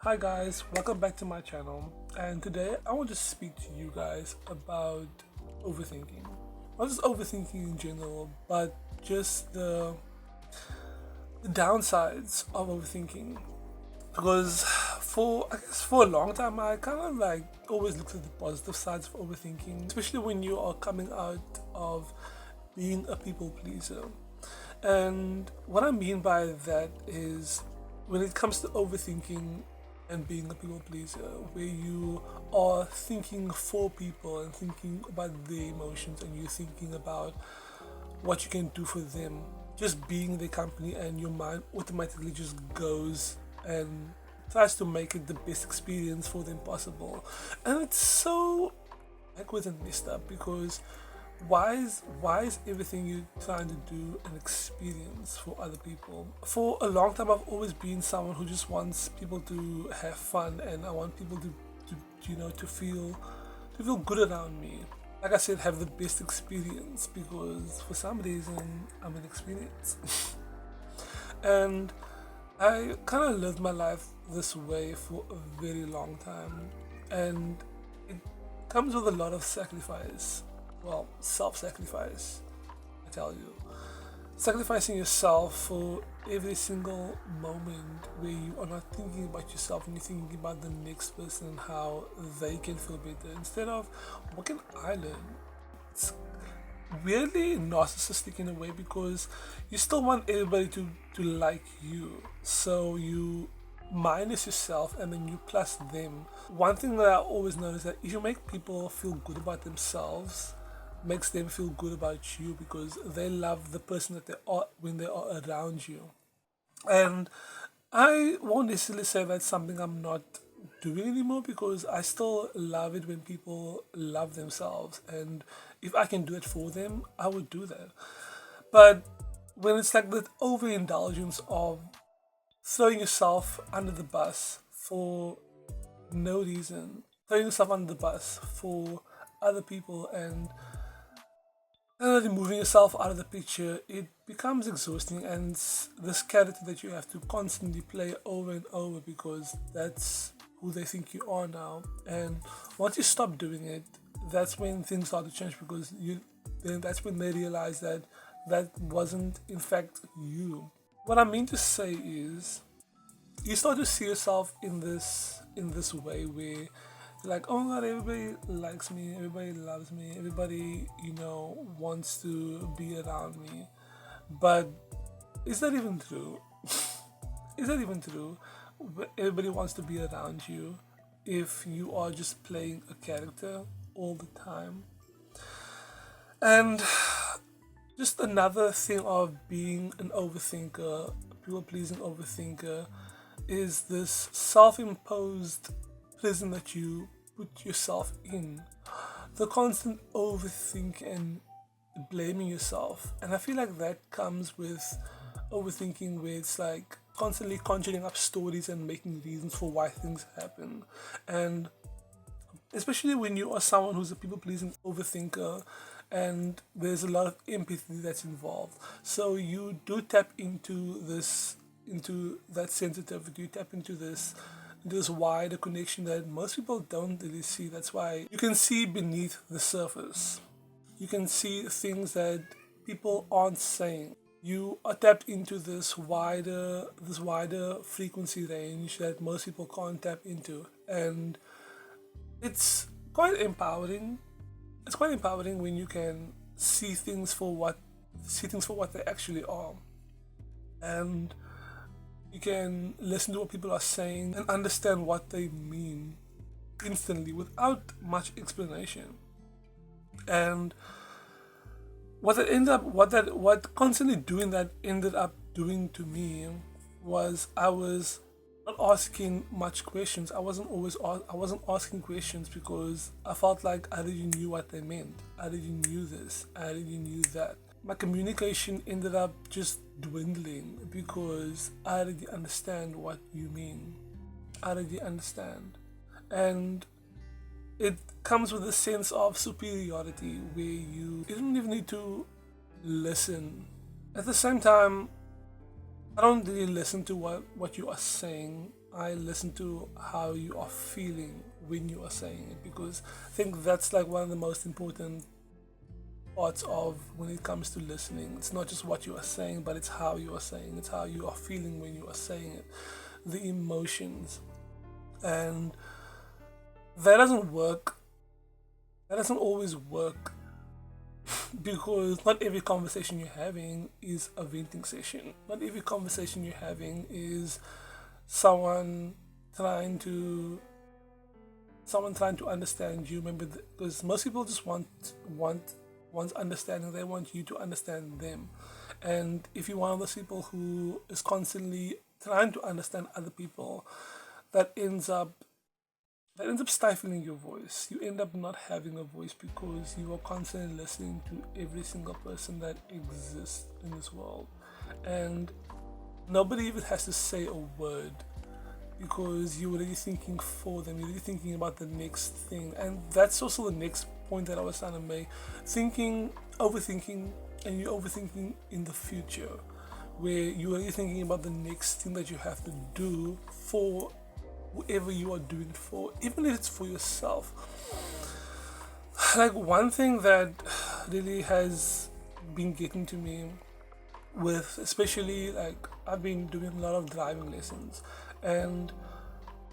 Hi guys, welcome back to my channel, and today I want to speak to you guys about overthinking. Not just overthinking in general, but just the downsides of overthinking. Because for a long time I kind of like always looked at the positive sides of overthinking, especially when you are coming out of being a people pleaser. And what I mean by that is when it comes to overthinking and being a people pleaser, where you are thinking for people and thinking about their emotions and you're thinking about what you can do for them, just being their company, and your mind automatically just goes and tries to make it the best experience for them possible. And it's so backwards and messed up because why is everything you're trying to do an experience for other people? For a long time I've always been someone who just wants people to have fun, and I want people to feel good around me. Like I said, have the best experience, because for some reason I'm an experience. And I kind of lived my life this way for a very long time, and it comes with a lot of sacrifice. Well, self-sacrifice, I tell you. Sacrificing yourself for every single moment where you are not thinking about yourself and you're thinking about the next person and how they can feel better instead of what can I learn. It's weirdly narcissistic in a way because you still want everybody to like you. So you minus yourself and then you plus them. One thing that I always know is that if you make people feel good about themselves, makes them feel good about you because they love the person that they are when they are around you. And I won't necessarily say that's something I'm not doing anymore, because I still love it when people love themselves, and if I can do it for them, I would do that. But when it's like that overindulgence of throwing yourself under the bus for no reason, throwing yourself under the bus for other people, and removing yourself out of the picture, it becomes exhausting, and this character that you have to constantly play over and over because that's who they think you are now. And once you stop doing it, that's when things start to change, because then that's when they realize that that wasn't in fact you. What I mean to say is you start to see yourself in this way where you're like, oh my god, everybody likes me, everybody loves me, everybody wants to be around me. But is that even true? Is that even true? Everybody wants to be around you if you are just playing a character all the time. And just another thing of being an overthinker, people pleasing overthinker, is this self imposed prison that you put yourself in. The constant overthink and blaming yourself. And I feel like that comes with overthinking, where it's like constantly conjuring up stories and making reasons for why things happen. And especially when you are someone who's a people pleasing overthinker, and there's a lot of empathy that's involved, so you do tap into that sensitivity, you tap into this wider connection that most people don't really see. That's why you can see beneath the surface, you can see things that people aren't saying. You are tapped into this wider frequency range that most people can't tap into, and it's quite empowering. It's quite empowering when you can see things for what they actually are, and you can listen to what people are saying and understand what they mean instantly without much explanation. And what constantly doing that ended up doing to me was I was not asking much questions. I wasn't asking questions because I felt like I already knew what they meant. I already knew this. I already knew that. My communication ended up just dwindling because I already understand what you mean. I already understand. And it comes with a sense of superiority where you don't even need to listen. At the same time, I don't really listen to what you are saying I listen to how you are feeling when you are saying it, because I think that's like one of the most important parts of when it comes to listening. It's not just what you are saying, but it's how you are saying. It's how you are feeling when you are saying it, the emotions, and that doesn't work. That doesn't always work because not every conversation you're having is a venting session. Not every conversation you're having is someone trying to trying to understand you. Remember, because most people just want understanding. They want you to understand them, and if you're one of those people who is constantly trying to understand other people, that ends up stifling your voice. You end up not having a voice because you are constantly listening to every single person that exists in this world, and nobody even has to say a word because you're already thinking for them. You're already thinking about the next thing, and that's also the next point that I was trying to make. Overthinking, and you're overthinking in the future, where you're already thinking about the next thing that you have to do for whoever you are doing it for, even if it's for yourself. Like one thing that really has been getting to me with, especially like I've been doing a lot of driving lessons, and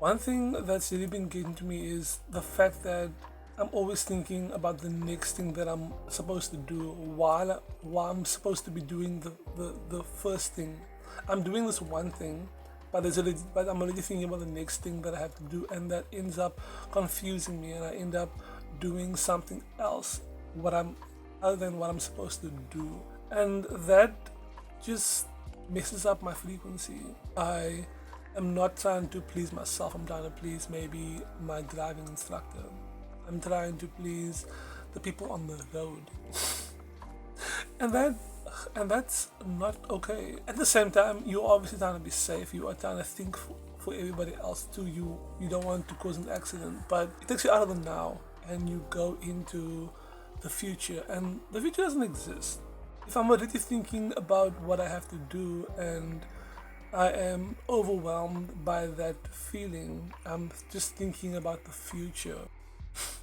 one thing that's really been getting to me is the fact that I'm always thinking about the next thing that I'm supposed to do while I'm supposed to be doing the first thing. I'm doing this one thing, but I'm already thinking about the next thing that I have to do, and that ends up confusing me, and I end up doing something else what I'm other than what I'm supposed to do, and that just messes up my frequency. I am not trying to please myself. I'm trying to please maybe my driving instructor. I'm trying to please the people on the road, and that's not okay. At the same time, you're obviously trying to be safe. You are trying to think for everybody else too. You don't want to cause an accident, but it takes you out of the now and you go into the future, and the future doesn't exist. If I'm already thinking about what I have to do and I am overwhelmed by that feeling, I'm just thinking about the future,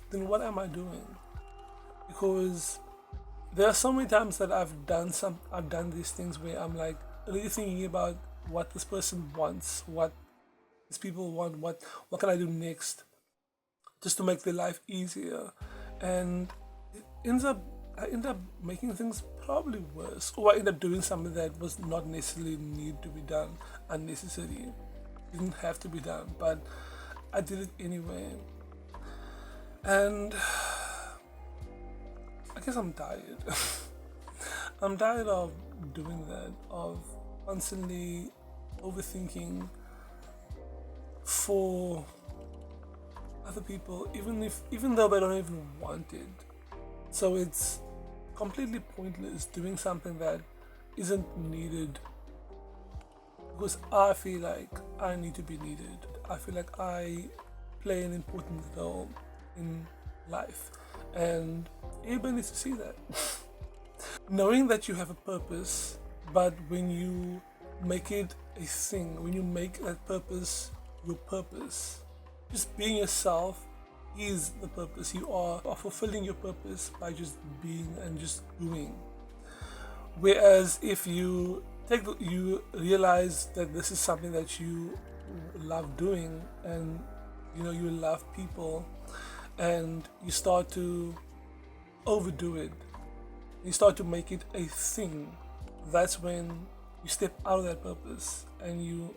then what am I doing? Because there are so many times that I've done these things where I'm like really thinking about what this person wants, what these people want, what can I do next just to make their life easier, and it ends up I end up making things probably worse, or I end up doing something that was not necessarily need to be done, unnecessary, didn't have to be done, but I did it anyway, and I guess I'm tired. I'm tired of doing that, of constantly overthinking for other people, even though they don't even want it. So it's completely pointless doing something that isn't needed because I feel like I need to be needed. I feel like I play an important role in life, and everybody needs to see that. Knowing that you have a purpose, but when you make it a thing, when you make that purpose your purpose, just being yourself is the purpose. You are fulfilling your purpose by just being and just doing. Whereas if you realize that this is something that you love doing, and you love people, and you start to overdo it, you start to make it a thing, that's when you step out of that purpose and you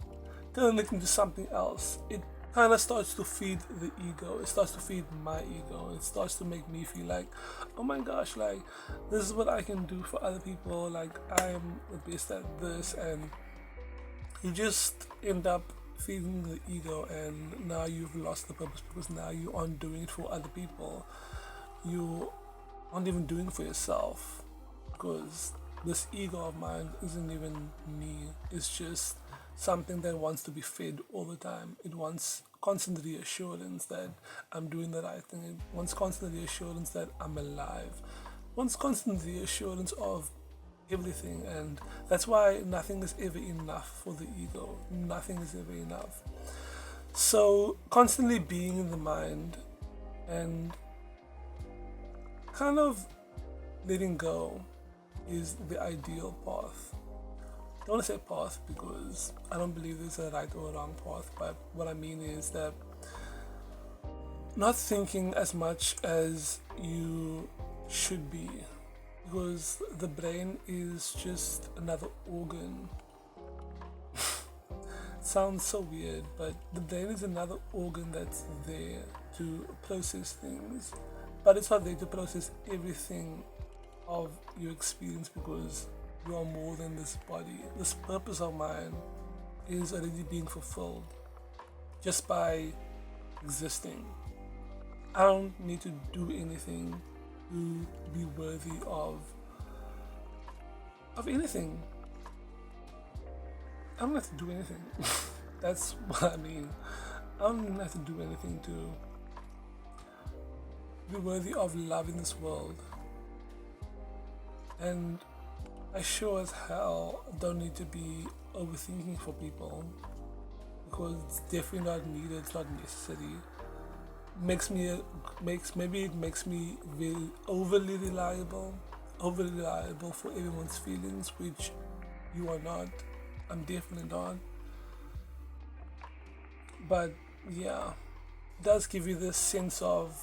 turn it into something else. It kind of starts to feed the ego. It starts to feed my ego. It starts to make me feel like, oh my gosh, like this is what I can do for other people. Like I am the best at this, and you just end up feeding the ego, and now you've lost the purpose because now you aren't doing it for other people. You aren't even doing it for yourself because this ego of mine isn't even me. It's just something that wants to be fed all the time. It wants constant reassurance that I'm doing the right thing. It wants constant reassurance that I'm alive. It wants constant reassurance of everything, and that's why nothing is ever enough for the ego. Nothing is ever enough. So constantly being in the mind and kind of letting go is the ideal path. I don't want to say path because I don't believe there's a right or a wrong path, but what I mean is that not thinking as much as you should be, because the brain is just another organ. It sounds so weird, but the brain is another organ that's there to process things, but it's not there to process everything of your experience, because you are more than this body. This purpose of mine is already being fulfilled just by existing. I don't need to do anything to be worthy of anything. I don't have to do anything. That's what I mean. I don't even have to do anything to be worthy of love in this world. And I sure as hell don't need to be overthinking for people, because it's definitely not needed, it's not necessary. Maybe it makes me very overly reliable for everyone's feelings, which you are not. I'm definitely not. But yeah, it does give you this sense of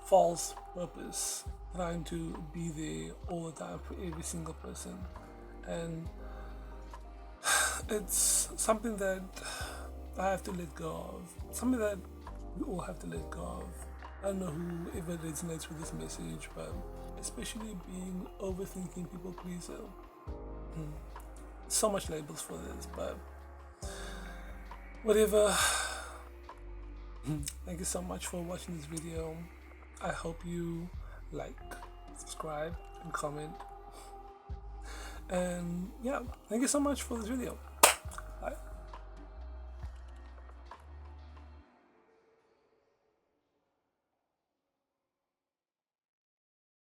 false purpose, trying to be there all the time for every single person. And it's something that I have to let go of. Something that we all have to let go of. I don't know whoever resonates with this message, but especially being overthinking people pleaser. So much labels for this, but whatever. Thank you so much for watching this video. I hope you like, subscribe, and comment. And yeah, thank you so much for this video.